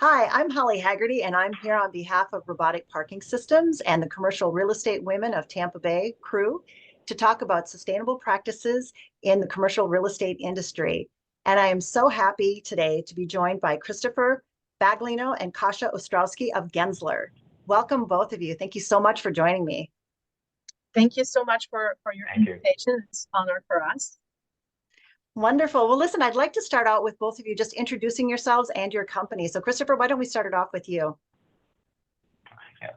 Hi, I'm Holly Haggerty, and I'm here on behalf of Robotic Parking Systems and the Commercial Real Estate Women of Tampa Bay CREW to talk about sustainable practices in the commercial real estate industry. And I am so happy today to be joined by Christopher Baglino and Kasia Ostrowski of Gensler. Welcome, both of you. Thank you so much for joining me. Thank you so much for your invitation. It's an honor for us. Wonderful. Well, listen, I'd like to start out with both of you just introducing yourselves and your company. So Christopher, why don't we start it off with you?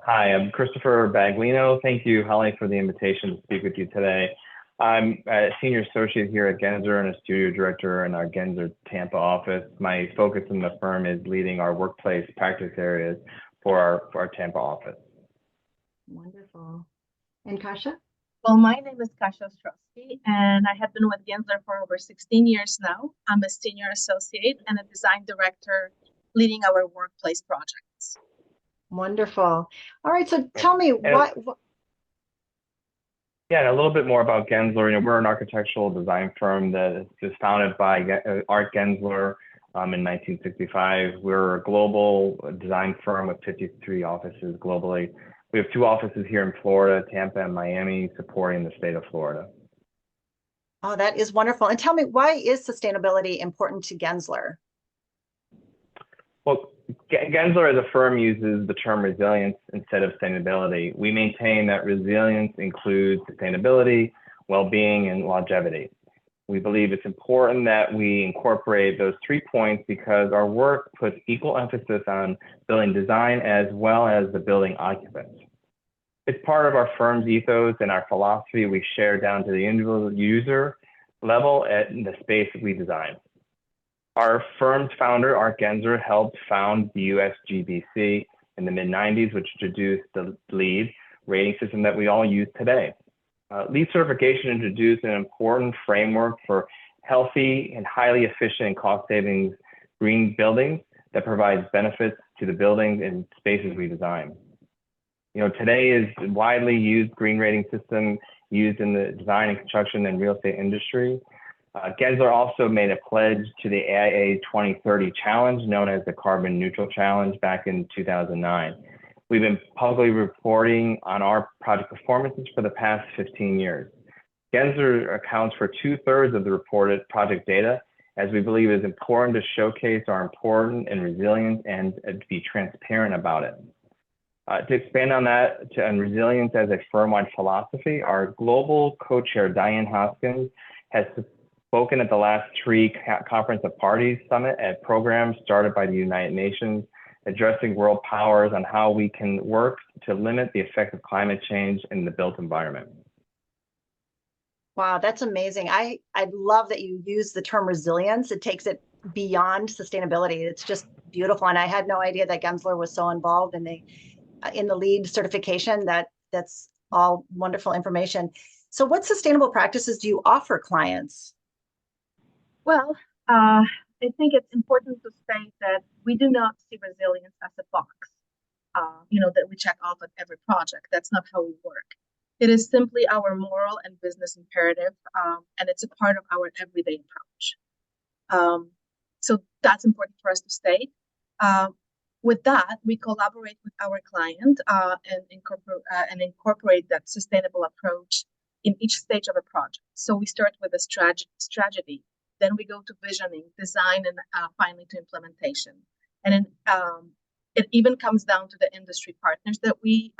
Hi, I'm Christopher Baglino. Thank you, Holly, for the invitation to speak with you today. I'm a senior associate here at Gensler and a studio director in our Gensler Tampa office. My focus in the firm is leading our workplace practice areas for our Tampa office. Wonderful. And Kasia? Well, my name is Kasia Ostrowski, and I have been with Gensler for over 16 years now. I'm a senior associate and a design director leading our workplace projects. Wonderful. All right, so tell me what... Yeah, a little bit more about Gensler. We're an architectural design firm that is founded by Art Gensler in 1965. We're a global design firm with 53 offices globally. We have 2 offices here in Florida, Tampa and Miami, supporting the state of Florida. Oh, that is wonderful. And tell me, why is sustainability important to Gensler? Well, Gensler as a firm uses the term resilience instead of sustainability. We maintain that resilience includes sustainability, well-being, and longevity. We believe it's important that we incorporate those 3 points because our work puts equal emphasis on building design as well as the building occupants. It's part of our firm's ethos and our philosophy we share down to the individual user level at the space we design. Our firm's founder, Art Gensler, helped found the USGBC in the mid-90s, which introduced the LEED rating system that we all use today. LEED certification introduced an important framework for healthy and highly efficient and cost savings green buildings that provides benefits to the buildings and spaces we design. Today is widely used green rating system used in the design and construction and real estate industry. Gensler also made a pledge to the AIA 2030 Challenge, known as the Carbon Neutral Challenge, back in 2009. We've been publicly reporting on our project performances for the past 15 years. Gensler accounts for 2/3 of the reported project data, as we believe it is important to showcase our importance and resilience and to be transparent about it. To expand on that, on resilience as a firm-wide philosophy, our global co-chair, Diane Hoskins, has spoken at the last 3 Conference of Parties Summit at programs started by the United Nations, addressing world powers on how we can work to limit the effect of climate change in the built environment. Wow, that's amazing. I love that you use the term resilience. It takes it beyond sustainability. It's just beautiful. And I had no idea that Gensler was so involved in the LEED certification. That's all wonderful information. So what sustainable practices do you offer clients? Well, I think it's important to state that we do not see resilience as a box, that we check off at every project. That's not how we work. It is simply our moral and business imperative, and it's a part of our everyday approach. So that's important for us to state. With that, we collaborate with our client and incorporate that sustainable approach in each stage of a project. So we start with a strategy. Then we go to visioning, design, and finally to implementation. And it even comes down to the industry partners that we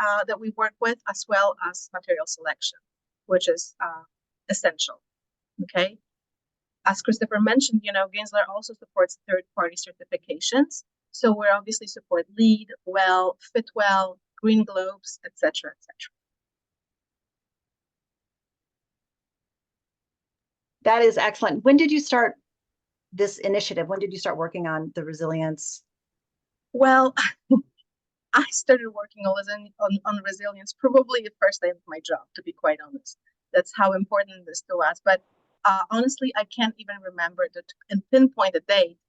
work with, as well as material selection, which is essential. Okay. As Christopher mentioned, Gensler also supports third-party certifications. So we obviously support LEED, WELL, Fitwell, Green Globes, etc., etc. That is excellent. When did you start this initiative? When did you start working on the resilience? Well, I started working on resilience probably the first day of my job, to be quite honest. That's how important this to us. But honestly, I can't even remember and pinpoint a date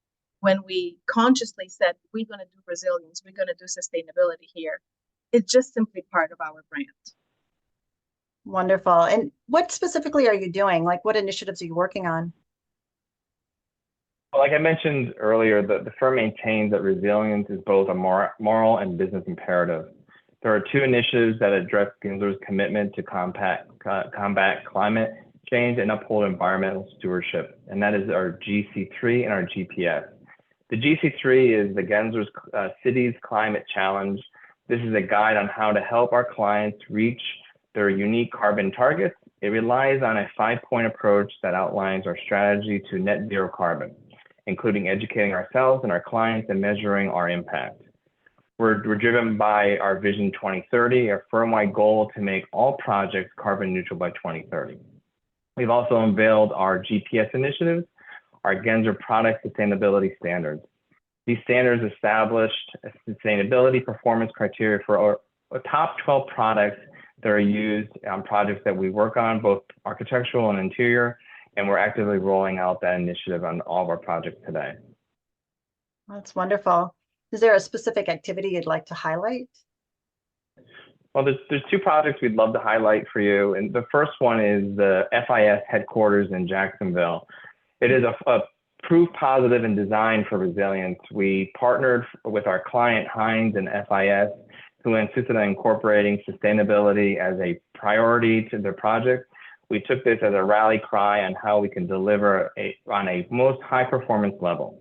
when we consciously said, we're going to do resilience, we're going to do sustainability here. It's just simply part of our brand. Wonderful. And what specifically are you doing? Like, what initiatives are you working on? Well, like I mentioned earlier, the firm maintains that resilience is both a moral and business imperative. There are two initiatives that address Gensler's commitment to combat climate change and uphold environmental stewardship, and that is our GC3 and our GPS. The GC3 is the Gensler's Cities Climate Challenge. This is a guide on how to help our clients reach their unique carbon targets. It relies on a 5-point approach that outlines our strategy to net zero carbon, including educating ourselves and our clients and measuring our impact. We're driven by our Vision 2030, a firm-wide goal to make all projects carbon neutral by 2030. We've also unveiled our GPS initiatives, our Gensler product sustainability standards. These standards established sustainability performance criteria for our top 12 products that are used on projects that we work on, both architectural and interior, and we're actively rolling out that initiative on all of our projects today. That's wonderful. Is there a specific activity you'd like to highlight? Well, there's two projects we'd love to highlight for you. And the first one is the FIS headquarters in Jacksonville. It is a proof positive in design for resilience. We partnered with our client Heinz and FIS, who insisted on incorporating sustainability as a priority to their project. We took this as a rally cry on how we can deliver on a most high performance level.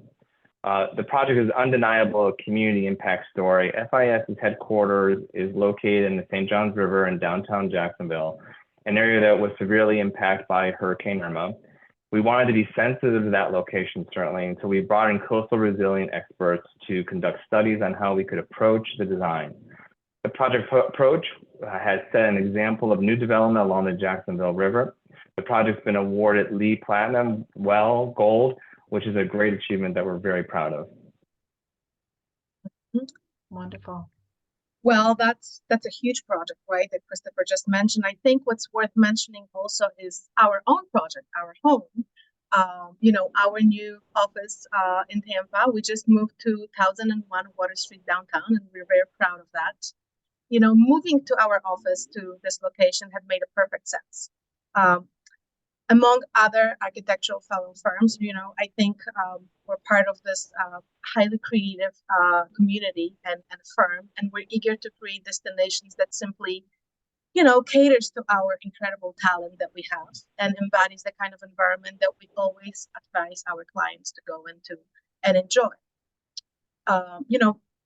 The project is undeniable a community impact story. FIS's headquarters is located in the St. Johns River in downtown Jacksonville, an area that was severely impacted by Hurricane Irma. We wanted to be sensitive to that location, certainly, and so we brought in coastal resilient experts to conduct studies on how we could approach the design. The project approach has set an example of new development along the Jacksonville River. The project's been awarded LEED Platinum, WELL Gold, which is a great achievement that we're very proud of. Wonderful. Well, that's a huge project, right, that Christopher just mentioned. I think what's worth mentioning also is our own project, our home. Our new office in Tampa. We just moved to 1001 Water Street downtown, and we're very proud of that. Moving to our office to this location had made a perfect sense. Among other architectural fellow firms, I think we're part of this highly creative community and firm, and we're eager to create destinations that simply, caters to our incredible talent that we have and embodies the kind of environment that we always advise our clients to go into and enjoy.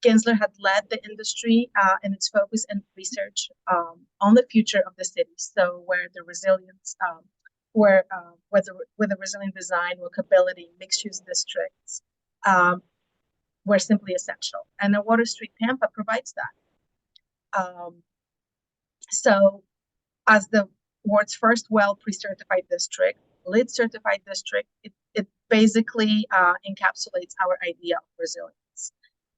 Gensler had led the industry in its focus and research on the future of the city. So where the resilience, where the resilient design, walkability, mixed-use districts were simply essential, and the Water Street Tampa provides that. So, as the world's first WELL pre-certified district, LEED certified district, it basically encapsulates our idea of resilience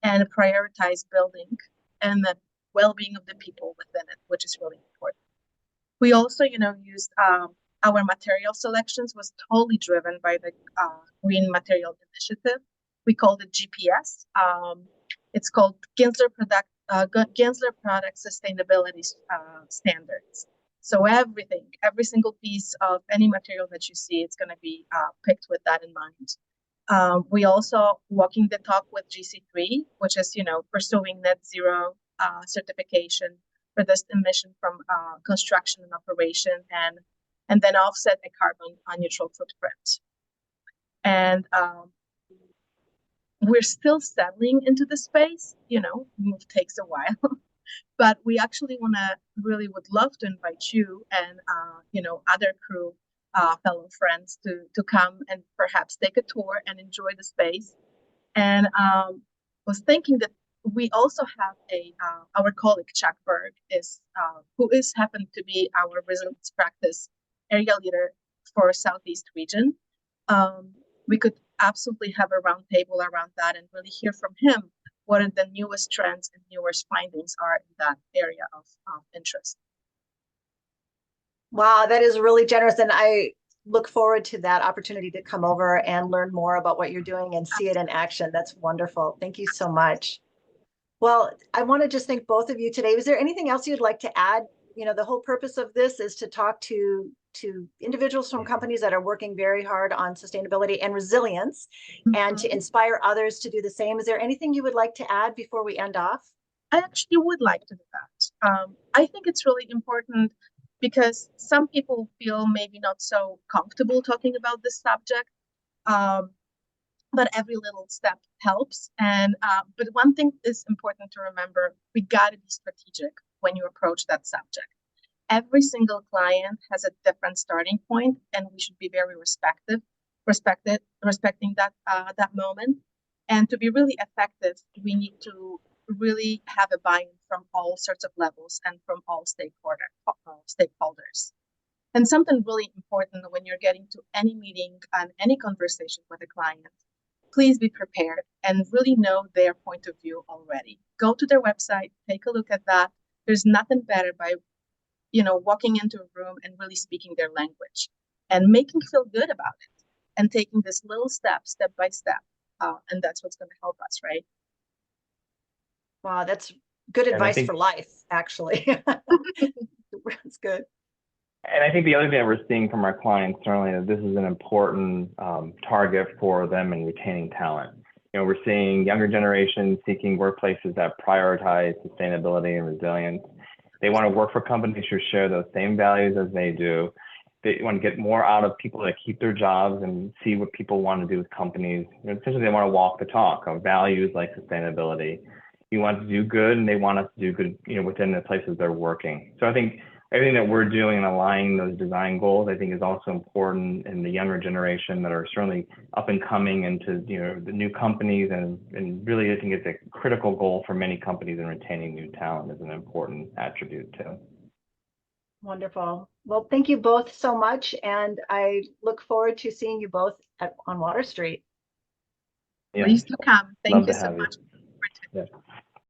and prioritize building and the well-being of the people within it, which is really important. We also, used our material selections was totally driven by the Green Material Initiative. We called it GPS. It's called Gensler Product Sustainability Standards. So every single piece of any material that you see, it's going to be picked with that in mind. We also walking the talk with GC3, which is pursuing net zero certification for this emission from construction and operation, and then offset a carbon neutral footprint. And we're still settling into the space. Move takes a while, but we actually would love to invite you and other CREW fellow friends to come and perhaps take a tour and enjoy the space. And was thinking that we also have our colleague Chuck Berg who happened to be our resilience practice area leader for Southeast region. We could absolutely have a roundtable around that and really hear from him what are the newest trends and newest findings are in that area of interest. Wow, that is really generous. And I look forward to that opportunity to come over and learn more about what you're doing and see it in action. That's wonderful. Thank you so much. Well, I want to just thank both of you today. Was there anything else you'd like to add? The whole purpose of this is to talk to to individuals from companies that are working very hard on sustainability and resilience, and to inspire others to do the same. Is there anything you would like to add before we end off? I actually would like to do that. I think it's really important because some people feel maybe not so comfortable talking about this subject, but every little step helps. And but one thing is important to remember: we got to be strategic when you approach that subject. Every single client has a different starting point, and we should be very respecting that that moment. And to be really effective, we need to really have a buy-in from all sorts of levels and from all stakeholders. And something really important when you're getting to any meeting and any conversation with a client, please be prepared and really know their point of view already. Go to their website, take a look at that. There's nothing better by, walking into a room and really speaking their language and making feel good about it and taking this little step by step. And that's what's going to help us, right? Wow, that's good advice for life, actually. That's good. And I think the other thing that we're seeing from our clients, certainly, is this is an important target for them in retaining talent. We're seeing younger generations seeking workplaces that prioritize sustainability and resilience. They want to work for companies who share those same values as they do. They want to get more out of people that keep their jobs and see what people want to do with companies. Essentially, they want to walk the talk of values like sustainability. You want to do good, and they want us to do good, within the places they're working. So I think everything that we're doing and aligning those design goals, I think, is also important in the younger generation that are certainly up and coming into, the new companies, and really I think it's a critical goal for many companies in retaining new talent is an important attribute too. Wonderful. Well, thank you both so much, and I look forward to seeing you both on Water Street. Please do come. Thank you so much. Yeah.